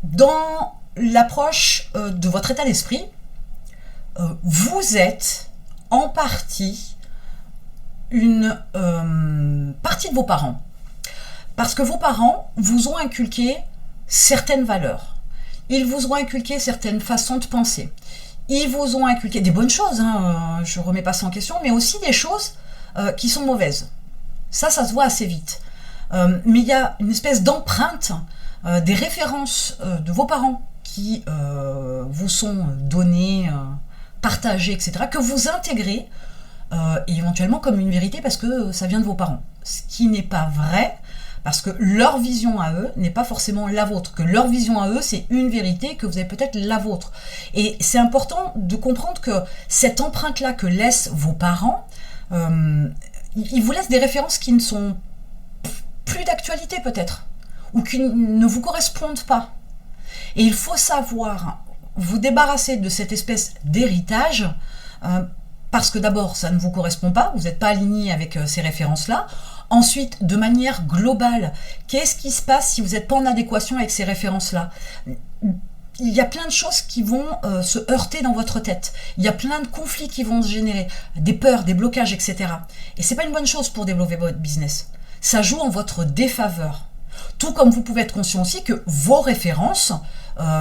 dans l'approche de votre état d'esprit, vous êtes en partie une partie de vos parents. Parce que vos parents vous ont inculqué certaines valeurs. Ils vous ont inculqué certaines façons de penser. Ils vous ont inculqué des bonnes choses, hein, je ne remets pas ça en question, mais aussi des choses qui sont mauvaises. Ça se voit assez vite. Mais il y a une espèce d'empreinte des références de vos parents qui vous sont données, partagées, etc., que vous intégrez et éventuellement comme une vérité parce que ça vient de vos parents. Ce qui n'est pas vrai, parce que leur vision à eux n'est pas forcément la vôtre, que leur vision à eux c'est une vérité, que vous avez peut-être la vôtre. Et c'est important de comprendre que cette empreinte-là que laissent vos parents, ils vous laissent des références qui ne sont plus d'actualité peut-être, ou qui ne vous correspondent pas. Et il faut savoir vous débarrasser de cette espèce d'héritage, parce que d'abord ça ne vous correspond pas, vous n'êtes pas aligné avec ces références-là. Ensuite, de manière globale, qu'est-ce qui se passe si vous n'êtes pas en adéquation avec ces références-là ? Il y a plein de choses qui vont se heurter dans votre tête. Il y a plein de conflits qui vont se générer, des peurs, des blocages, etc. Et c'est pas une bonne chose pour développer votre business. Ça joue en votre défaveur. Tout comme vous pouvez être conscient aussi que vos références,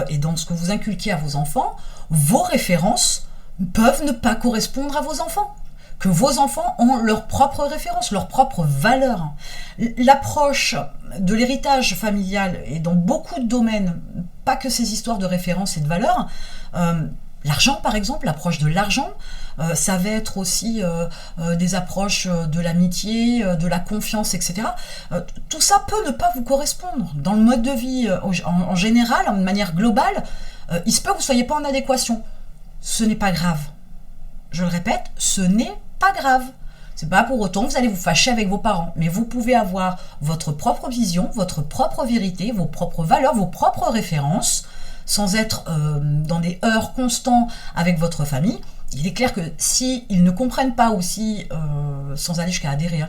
et dans ce que vous inculquez à vos enfants, vos références peuvent ne pas correspondre à vos enfants. Que vos enfants ont leurs propres références, leurs propres valeurs. L'approche de l'héritage familial est dans beaucoup de domaines, pas que ces histoires de références et de valeurs. L'argent, par exemple, l'approche de l'argent, ça va être aussi des approches de l'amitié, de la confiance, etc. Tout ça peut ne pas vous correspondre. Dans le mode de vie en général, de manière globale, il se peut que vous ne soyez pas en adéquation. Ce n'est pas grave. Je le répète, ce n'est pas grave. C'est pas pour autant que vous allez vous fâcher avec vos parents, mais vous pouvez avoir votre propre vision, votre propre vérité, vos propres valeurs, vos propres références, sans être dans des heurts constants avec votre famille. Il est clair que si ils ne comprennent pas, ou si, sans aller jusqu'à adhérer,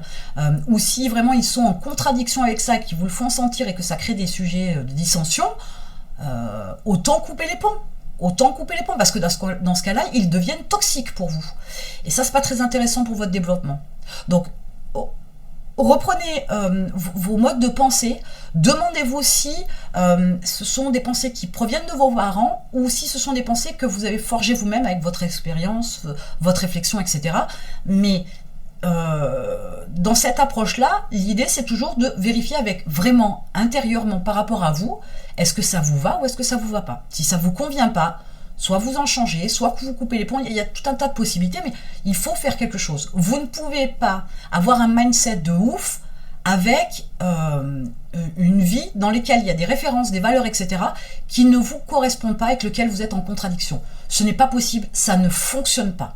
ou si vraiment ils sont en contradiction avec ça, qu'ils vous le font sentir et que ça crée des sujets de dissension, autant couper les ponts. Autant couper les ponts, parce que dans ce cas-là, ils deviennent toxiques pour vous. Et ça, c'est pas très intéressant pour votre développement. Donc, reprenez vos modes de pensée, demandez-vous si ce sont des pensées qui proviennent de vos parents, ou si ce sont des pensées que vous avez forgées vous-même avec votre expérience, votre réflexion, etc. Mais dans cette approche-là, l'idée c'est toujours de vérifier avec vraiment intérieurement par rapport à vous, est-ce que ça vous va ou est-ce que ça vous va pas. Si ça vous convient pas, soit vous en changez, soit que vous coupez les ponts, il y a tout un tas de possibilités, mais il faut faire quelque chose. Vous ne pouvez pas avoir un mindset de ouf avec une vie dans laquelle il y a des références, des valeurs, etc., qui ne vous correspondent pas, avec lesquelles vous êtes en contradiction. Ce n'est pas possible, ça ne fonctionne pas.